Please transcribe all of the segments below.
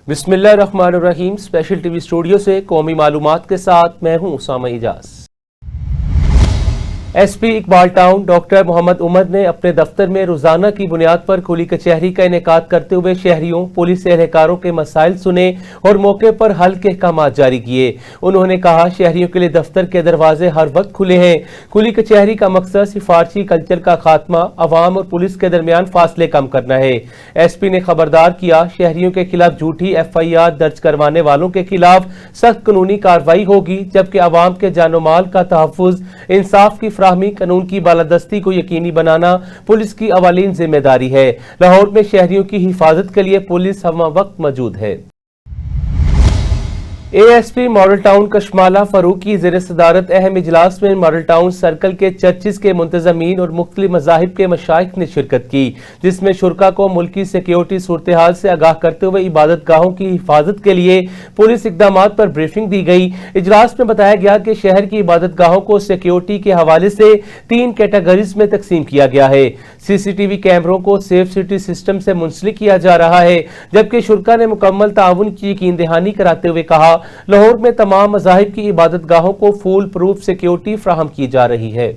बिस्मिल्लाहिर्रहमानिर्रहीम। Special TV studio से कौमी मालूमात के साथ मैं हूं Usama Ijaz. SP Iqbal town doctor Mohammad Umar ने अपने दफ्तर में रोजाना की बुनियाद पर खुली कचहरी का इनेकाद करते हुए शहरियों, पुलिस एहलकारों के मसाइल सुने और मौके पर हल के अहकाम जारी किए। उन्होंने कहा, शहरियों के लिए दफ्तर के दरवाजे हर वक्त खुले हैं। खुली कचहरी का मकसद सिफारशी कल्चर का खात्मा, अवाम और पुलिस के दरमियान फासले कम करना है। एसपी ने खबरदार किया, शहरियों के खिलाफ झूठी FIR दर्ज करवाने वालों के खिलाफ सख्त कानूनी कार्रवाई होगी, जबकि अवाम के जानो माल का तहफ्फुज, इंसाफ की फ्राहमी, कानून की बालादस्ती को यकीनी बनाना पुलिस की अवालीन जिम्मेदारी है। लाहौर में शहरियों की हिफाजत के लिए पुलिस हर वक्त मौजूद है। ASP model town Kashmala Farooq की ज़ेर सदारत अहम इजलास में मॉडल टाउन सर्कल के चर्चिज के मुंतज़मीन और मुख्तलिफ मज़ाहिब के मशाइख ने शिरकत की, जिसमें शुरका को मुल्की सिक्योरिटी सूरत हाल से आगाह करते हुए इबादत गाहों की हिफाजत के लिए पुलिस इकदामात पर ब्रीफिंग दी गई। इजलास में बताया गया कि शहर की इबादत गाहों को सिक्योरिटी के हवाले से 3 कैटेगरीज में तकसीम किया गया है। CCTV कैमरों को सेफ सिटी सिस्टम से मुंसलिक किया जा रहा है, जबकि शुरका ने मुकम्मल ताउन की यकीन दहानी कराते हुए कहा, लाहौर में तमाम मज़ाहिब की इबादत गाहों को फुल प्रूफ सिक्योरिटी फ्राहम की जा रही है।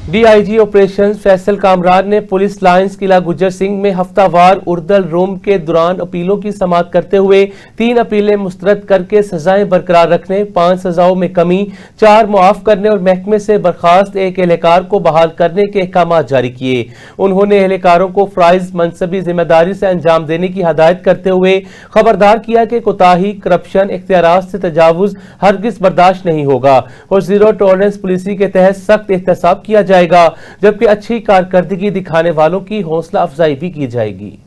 DIG ऑपरेशन फैसल कामरान ने पुलिस लाइन्स किला गुजर सिंह में हफ्तावार उर्दल रूम के दौरान अपीलों की समाअत करते हुए 3 अपीलें मुस्तरद करके सजाएं बरकरार रखने, 5 सजाओं में कमी, 4 मुआफ करने और महकमे से बर्खास्त एक एहलकार को बहाल करने के अहकाम जारी किए। उन्होंने एहलकारों को फराइज मनसबी जिम्मेदारी से अंजाम देने की हदायत करते हुए खबरदार किया कि कोताही, करप्शन, इख्तियारात से तजावुज हरगिज बर्दाश्त नहीं होगा और जीरो टॉलरेंस पॉलिसी के तहत सख्त एहतसाब किया जाएगा, जबकि अच्छी कारकर्दगी दिखाने वालों की हौसला अफजाई भी की जाएगी।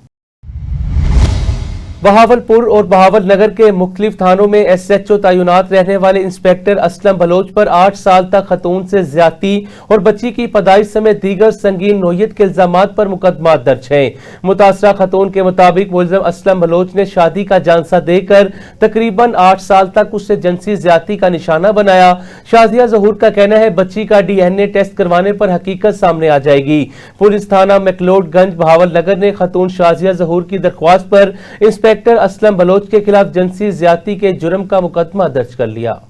बहावलपुर और बहावल नगर के मुख्तलिफ थानों में SHO तैनात रहने वाले इंस्पेक्टर असलम बलोच पर 8 साल तक खतून से ज्यादती और बच्ची की पैदाइश समेत दीगर संगीन नोयत के इल्जामात पर मुकदमा दर्ज है। मुतासरा खतून के मुताबिक मुलजिम असलम बलोच ने शादी का जानसा देकर तकरीबन 8 साल तक उससे जिनसी ज्यादती का निशाना बनाया। शाजिया जहूर का कहना है, बच्ची का DNA टेस्ट करवाने पर हकीकत सामने आ जाएगी। पुलिस थाना मैकलोडगंज बहावल नगर ने खतून शाजिया जहूर की दरख्वास्त पर इंस्पेक्टर असलम बलोच के खिलाफ जिनसी ज्यादती के जुर्म का मुकदमा दर्ज कर लिया।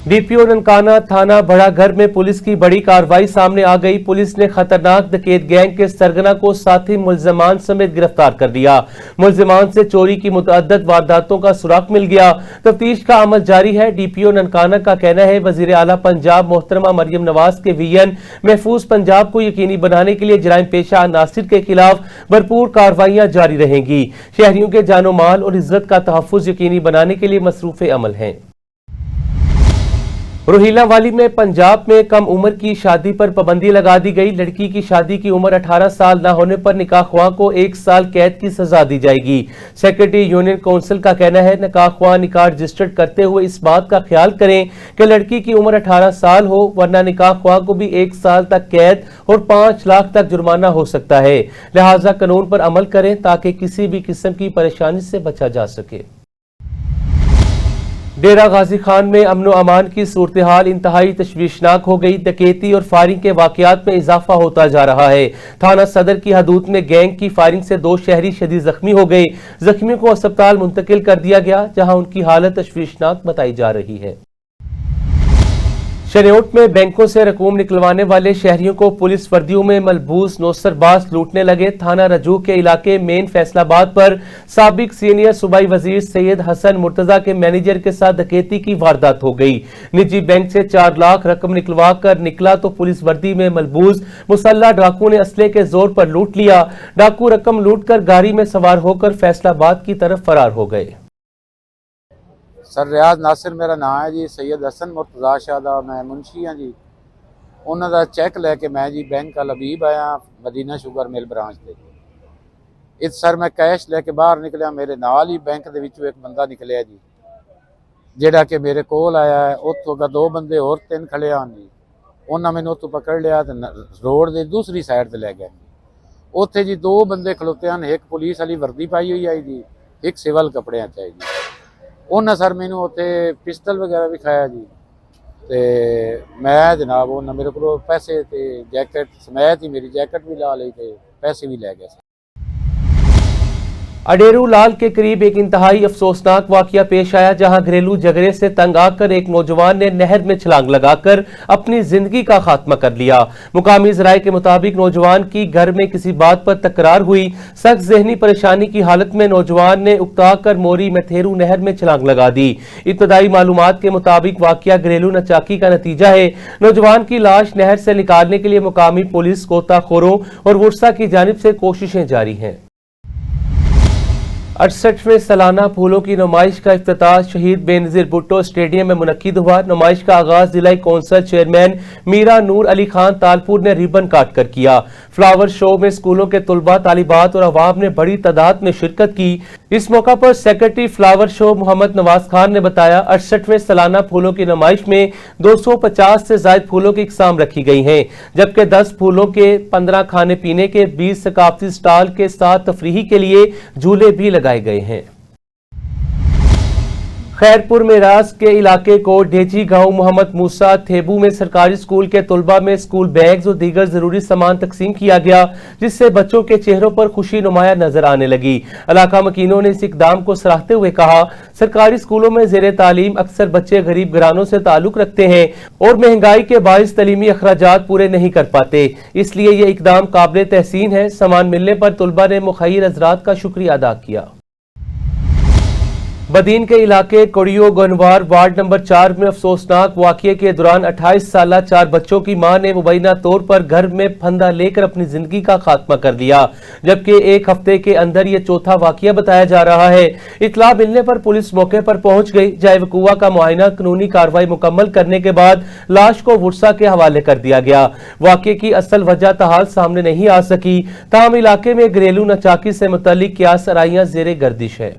DPO ननकाना थाना बड़ा घर में पुलिस की बड़ी कार्रवाई सामने आ गई। पुलिस ने खतरनाक डकैत गैंग के सरगना को साथी मुल्जिमान समेत गिरफ्तार कर लिया। मुल्जिमान से चोरी की मुतअद्दद वारदातों का सुराग मिल गया। तफ्तीश का अमल जारी है। DPO ननकाना का कहना है, वजीर आला पंजाब मोहतरमा मरियम नवाज के विजन महफूज पंजाब को यकीनी बनाने के लिए जराइम पेशा अनासिर के खिलाफ भरपूर कार्रवाइयां जारी रहेंगी। शहरियों के जानो माल और इज्जत का तहफ्फुज यकीनी बनाने के लिए मसरूफ अमल है। रोहिला वाली में पंजाब में कम उम्र की शादी पर पाबंदी लगा दी गई। लड़की की शादी की उम्र 18 साल न होने पर निकाहख्वाह को 1 साल कैद की सजा दी जाएगी। सेक्रेटरी यूनियन काउंसिल का कहना है, निकाहख्वाह निकाह रजिस्टर्ड करते हुए इस बात का ख्याल करें कि लड़की की उम्र 18 साल हो, वरना निकाहख्वाह को भी 1 साल तक कैद और 5 लाख तक जुर्माना हो सकता है। लिहाजा कानून पर अमल करें ताकि किसी भी किस्म की परेशानी से बचा जा सके। डेरा गाजी खान में अमन अमान की सूरत हाल इंतहाई तशवीशनाक हो गई। डकैती और फायरिंग के वाकयात में इजाफा होता जा रहा है। थाना सदर की हदूद में गैंग की फायरिंग से 2 शहरी शदीद जख्मी हो गए। जख्मियों को अस्पताल मुंतकिल कर दिया गया, जहां उनकी हालत तशवीशनाक बताई जा रही है। शनियोट में बैंकों से रकूम निकलवाने वाले शहरियों को पुलिस वर्दियों में मलबूस नौसरबाज लूटने लगे। थाना रजू के इलाके मेन फैसलाबाद पर साबिक सीनियर सूबाई वजीर सैयद हसन मुर्तजा के मैनेजर के साथ डकैती की वारदात हो गई। निजी बैंक से 4 लाख रकम निकलवा कर निकला तो पुलिस वर्दी में मलबूस मुसल्ला डाकू ने असले के जोर पर लूट लिया। डाकू रकम लूट कर गाड़ी में सवार होकर फैसलाबाद की तरफ फरार हो गए। सर रियाज नासिर मेरा नाम है जी। सैयद हसन मुर्तजा शाह दा मैं मुंशी हाँ जी। उन्हों का चैक लैके मैं जी बैंक लबीब आया मदीना शुगर मिल ब्रांच से। इस सर मैं कैश लैके बाहर निकलिया, मेरे नाल ही बैंक के विचों एक बंदा निकलिया जी, जेड़ा कि मेरे कोल आया है। उत्थों का 2 बंदे और 3 खड़े हैं जी। उन्होंने मैंने उत्थों पकड़ लिया तो रोड की दूसरी साइड से लै गए। उत्थे जी 2 बंदे खलोते हैं, एक पुलिस वाली वर्दी पाई हुई आई जी, एक सिविल कपड़े चाहिए जी। उन्हें सर मैनू उत्थे पिस्टल वगैरह भी खाया जी। तो मैं जनाब उन्हें मेरे को पैसे ते जैकेट समेत ही मेरी जैकेट भी ला ली, पैसे भी लै गए। अडेरू लाल के करीब एक इंतहाई अफसोसनाक वाकया पेश आया, जहां घरेलू झगड़े से तंग आकर एक नौजवान ने नहर में छलांग लगाकर अपनी जिंदगी का खात्मा कर लिया। मुकामी ज़राए के मुताबिक नौजवान की घर में किसी बात पर तकरार हुई। सख्त ज़हनी परेशानी की हालत में नौजवान ने उकताकर मोरी मेथेरू नहर में छलांग लगा दी। इब्तदाई मालूमात के मुताबिक वाकया घरेलू नचाकी का नतीजा है। नौजवान की लाश नहर से निकालने के लिए मुकामी पुलिस, गोताखोरों और वुरसा की जानिब से कोशिशें जारी हैं। 68वें सालाना फूलों की नुमाइश का इफ्तिताह शहीद बेनज़ीर भुट्टो स्टेडियम में मुनक्किद हुआ। नुमाइश का आगाज जिला कौंसल चेयरमैन मीरा नूर अली खान तालपुर ने रिबन काट कर किया। फ्लावर शो में स्कूलों के तुलबा, तालिबात और अवाम ने बड़ी तादाद में शिरकत की। इस मौका पर secretary flower show Mohammad Nawaz Khan ने बताया, 68वें सालाना फूलों की नुमाइश में 250 से ज्यादा फूलों की इकसाम रखी गई हैं, जबकि 10 फूलों के, 15 खाने पीने के, 20 सकाफती स्टॉल के साथ तफरीही के लिए झूले भी लगाए गए हैं। खैरपुर में रास के इलाके को ढेची गांव मोहम्मद मूसा थेबू में सरकारी स्कूल के तुलबा में स्कूल बैग्स और दीगर जरूरी सामान तकसीम किया गया, जिससे बच्चों के चेहरों पर खुशी नुमाया नजर आने लगी। इलाका मकीनों ने इस इकदाम को सराहते हुए कहा, सरकारी स्कूलों में जेर तालीम अक्सर बच्चे गरीब घरानों से ताल्लुक रखते हैं और महंगाई के बाइस तलीमी अखराजात पूरे नहीं कर पाते, इसलिए ये इकदाम काबिल तहसीन है। सामान मिलने पर तुलबा ने मुखैर हजरात का शुक्रिया अदा किया। बदीन के इलाके कोड़ियो गनवार वार्ड नंबर 4 में अफसोसनाक वाकये के दौरान 28 साला 4 बच्चों की मां ने मुबैना तौर पर घर में फंदा लेकर अपनी जिंदगी का खात्मा कर दिया, जबकि एक हफ्ते के अंदर यह चौथा वाकया बताया जा रहा है। इतला मिलने पर पुलिस मौके पर पहुंच गई। जाए वकूआ का मुआयना, कानूनी कार्रवाई मुकम्मल करने के बाद लाश को वुरसा के हवाले कर दिया गया। वाकये की असल वजह ताहाल सामने नहीं आ सकी, ताहम इलाके में घरेलू नचाकी से मुतल्लिक कियास आराइयां जेरे गर्दिश है।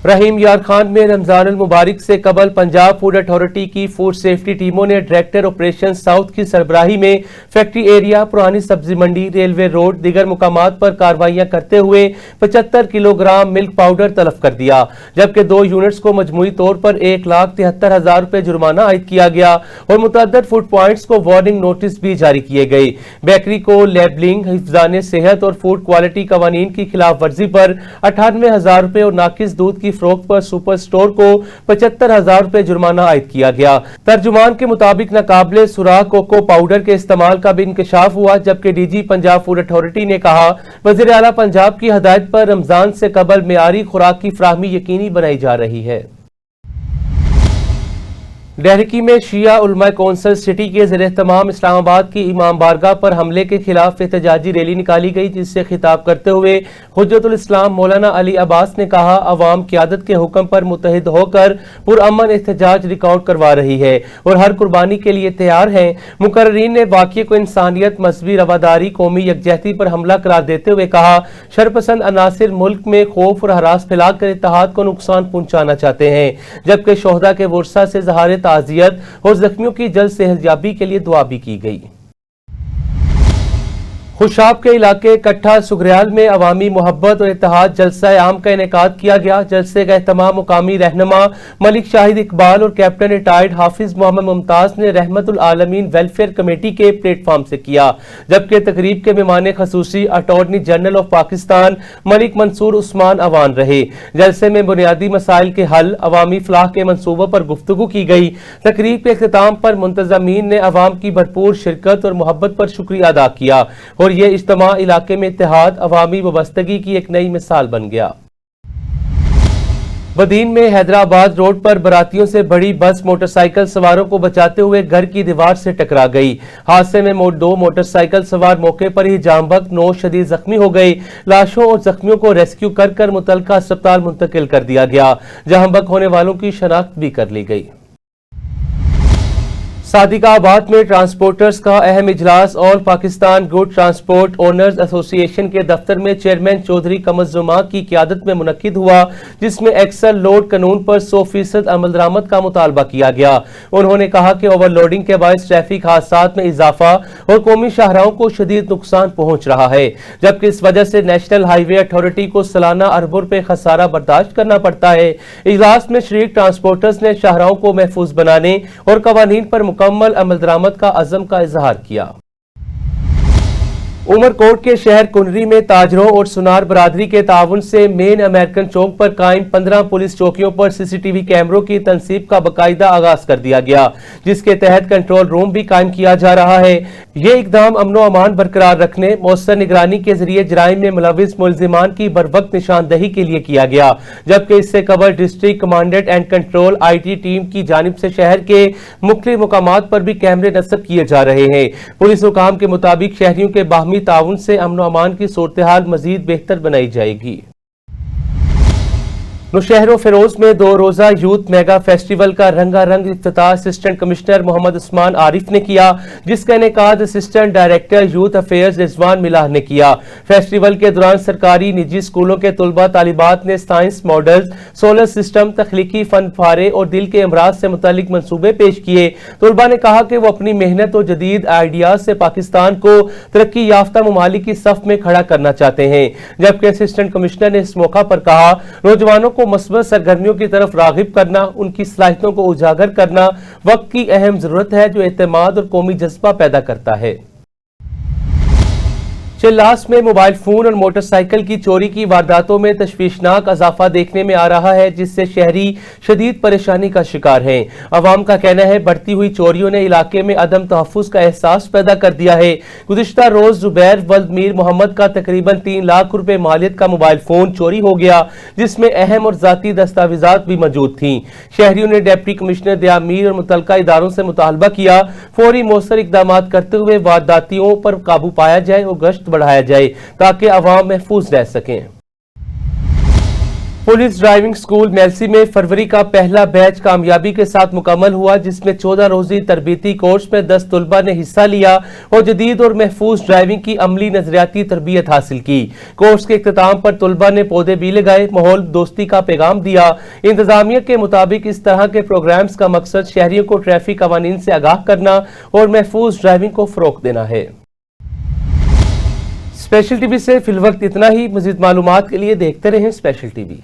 रहीम यार खान में रमजान मुबारक से कबल पंजाब फूड अथॉरिटी की फूड सेफ्टी टीमों ने डायरेक्टर ऑपरेशन साउथ की सरबराही में फैक्ट्री एरिया, पुरानी सब्जी मंडी, रेलवे रोड, दीगर मुकामात पर कार्रवाइयां करते हुए 75 किलोग्राम मिल्क पाउडर तलब कर दिया, जबकि 2 यूनिट्स को मजमूई तौर पर 1,73,000 रुपए जुर्माना आयद किया गया और मुतअद्दिद फूड पॉइंट्स को वार्निंग नोटिस भी जारी किए गए। बेकरी को लेबलिंग, हिफ्जाने सेहत और फूड क्वालिटी कवानीन की खिलाफ वर्जी पर 98,000 रुपए और नाकिस दूध की फरोख्त पर सुपर स्टोर को 75,000 रुपए जुर्माना आयद किया गया। तर्जुमान के मुताबिक नाकाबिले सुराख कोको पाउडर के इस्तेमाल का भी इंकशाफ हुआ, जबकि डीजी पंजाब फूड अथॉरिटी ने कहा, वज़ीर आला पंजाब की हदायत पर रमजान से कबल मेयारी खुराक की फराहमी यकीनी बनाई जा रही है। डेहरकी में शिया उलमा कौंसल सिटी के ज़ेर-ए-तमाम इस्लामाबाद की इमाम बारगाह पर हमले के खिलाफ एहतजाजी रैली निकाली गई, जिससे खिताब करते हुए हुज्जतुल इस्लाम मौलाना अली अब्बास ने कहा, अवाम क़यादत के हुक्म पर मुत्तहिद होकर पुरअमन एहतजाज रिकॉर्ड करवा रही है और हर कुर्बानी के लिए तैयार है। मुकर्रीन ने वाक़ये को इंसानियत, मजहबी रवादारी, कौमी यकजहती पर हमला करार देते हुए कहा, शरपसंद अनासिर मुल्क में खौफ और हरास फैलाकर इत्तेहाद को नुकसान पहुंचाना चाहते हैं, जबकि शोहदा के वुरसा से ज़हारे ताज़ियत और जख्मियों की जल्द सेहतयाबी के लिए दुआ भी की गई। खुशाब के इलाके कट्ठा सुगरियाल में अवामी मोहब्बत और इत्तेहाद जलसा आम का इनेकाद किया गया। जलसे का एहतमाम मुकामी रहनुमा मलिक शाहिद इकबाल और कैप्टन रिटायर्ड हाफिज मोहम्मद मुमताज ने रहमतुल आलमीन वेलफेयर कमेटी के प्लेटफॉर्म से किया, जबकि तकरीब के मेहमान खसूसी attorney general of Pakistan Malik Mansoor Usman Awan रहे। जलसे में बुनियादी मसाइल के हल, अवामी फलाह के मंसूबों पर गुफ्तगू की गई। तकरीब के इख्तिताम पर मुंतज़मीन ने अवाम की भरपूर शिरकत और मोहब्बत पर शुक्रिया अदा किया और ये इज्तिमा इलाके में इत्तेहाद, अवामी वाबस्तगी की एक नई मिसाल बन गया। बदीन में हैदराबाद रोड पर बरातियों से बड़ी बस मोटरसाइकिल सवारों को बचाते हुए घर की दीवार से टकरा गई। हादसे में 2 मोटरसाइकिल सवार मौके पर ही जामबक, 9 शदीद जख्मी हो गए। लाशों और जख्मियों को रेस्क्यू कर मुतलका अस्पताल मुंतकिल कर दिया गया, जहां बक होने वालों की शनाख्त भी कर ली गई। सादिकाबाद में ट्रांसपोर्टर्स का अहम इजलास all Pakistan good transport owners association के दफ्तर में चेयरमैन चौधरी कमरुज़्ज़मा की क़यादत में मुनक्किद हुआ, जिसमें एक्सल लोड कानून पर 100% अमल दरामद का मुतालबा किया गया। उन्होंने कहा कि ओवरलोडिंग के बायस ट्रैफिक हादसात में इजाफा और कौमी शाहराहों को शदीद नुकसान पहुंच रहा है, जबकि इस वजह से नेशनल हाईवे अथॉरिटी को सालाना अरबों रुपए खसारा बर्दाश्त करना पड़ता है। इजलास में शरीक ट्रांसपोर्टर्स ने शाहराहों को महफूज बनाने और कवानीन पर मुकम्मल अमल दरामद का अज़म का इजहार किया। उमरकोट के शहर कुनरी में ताजरों और सुनार बरादरी के ताउन से मेन अमेरिकन चौक पर कायम 15 पुलिस चौकियों पर सीसीटीवी कैमरों की तनसीब का बाकायदा आगाज कर दिया गया, जिसके तहत कंट्रोल रूम भी कायम किया जा रहा है। ये इकदाम अमन व अमान बरकरार रखने, मौसर निगरानी के जरिए जराइम में मुलविस मुलजिमान की बरवक्त निशानदही के लिए किया गया, जबकि इससे कबल district commandant and control IT team की जानिब से शहर के मुख्तलिफ मुकामात पर भी कैमरे नस्ब किए जा रहे हैं। पुलिस हुकाम के मुताबिक शहरियों के बाहमी ताउन से अमन व अमान की सूरत-ए-हाल मजीद बेहतर बनाई जाएगी। नौशहर फिरोज में 2 रोजा यूथ मेगा फेस्टिवल का रंगारंग इफ्तिताह असिस्टेंट कमिश्नर मोहम्मद उस्मान आरिफ ने किया, जिसका इनेकाद assistant director youth affairs Rizwan Milah ने किया। फेस्टिवल के दौरान सरकारी निजी स्कूलों के तलबा तालिबात ने साइंस मॉडल्स, सोलर सिस्टम, तख्लीकी फनपारे और दिल के अमराज से मुतालिक मंसूबे पेश किए। तलबा ने कहा कि वो अपनी मेहनत और जदीद आइडियाज से पाकिस्तान को तरक्की याफ्ता ममालिक की सफ में खड़ा करना चाहते हैं। जबकि असिस्टेंट कमिश्नर ने इस मौका पर कहा, नौजवानों को मस्बत सरगर्मियों की तरफ रागिब करना, उनकी सलाहियतों को उजागर करना वक्त की अहम जरूरत है, जो एतमाद और कौमी जज्बा पैदा करता है। चिल्लास में मोबाइल फोन और मोटरसाइकिल की चोरी की वारदातों में तशवीशनाक इजाफा देखने में आ रहा है, जिससे शहरी शदीद परेशानी का शिकार हैं। अवाम का कहना है बढ़ती हुई चोरियों ने इलाके में अदम तहफ्फुज का एहसास पैदा कर दिया है। गुज़िश्ता रोज जुबैर वल्द मीर मोहम्मद का तकरीबन 3 लाख रुपए मालियत का मोबाइल फोन चोरी हो गया, जिसमें अहम और जाती दस्तावेजात भी मौजूद थीं। शहरियों ने डिप्टी कमिश्नर दिया मीर और मुतलका इदारों से मुतालबा किया, फौरी मौसर इकदाम करते हुए वारदातियों पर काबू पाया जाए और गश्त बढ़ाया जाए ताकि अवाम महफूज रह सकें। पुलिस ड्राइविंग स्कूल मेलसी में फरवरी का पहला बैच कामयाबी के साथ मुकम्मल हुआ, जिसमें 14 रोजी तरबीती कोर्स में 10 तलबा ने हिस्सा लिया और जदीद और महफूज ड्राइविंग की अमली नजरियाती तरबियत हासिल की। कोर्स के इख्तिताम पर तलबा ने पौधे भी लगाए, माहौल दोस्ती का पैगाम दिया। इंतजामिया के मुताबिक इस तरह के प्रोग्राम्स का मकसद शहरियों को ट्रैफिक कवानीन से आगाह करना और महफूज ड्राइविंग को फरोग देना है। स्पेशल टीवी से फिलवक्त इतना ही। मजीद मालूमात के लिए देखते रहें स्पेशल टीवी।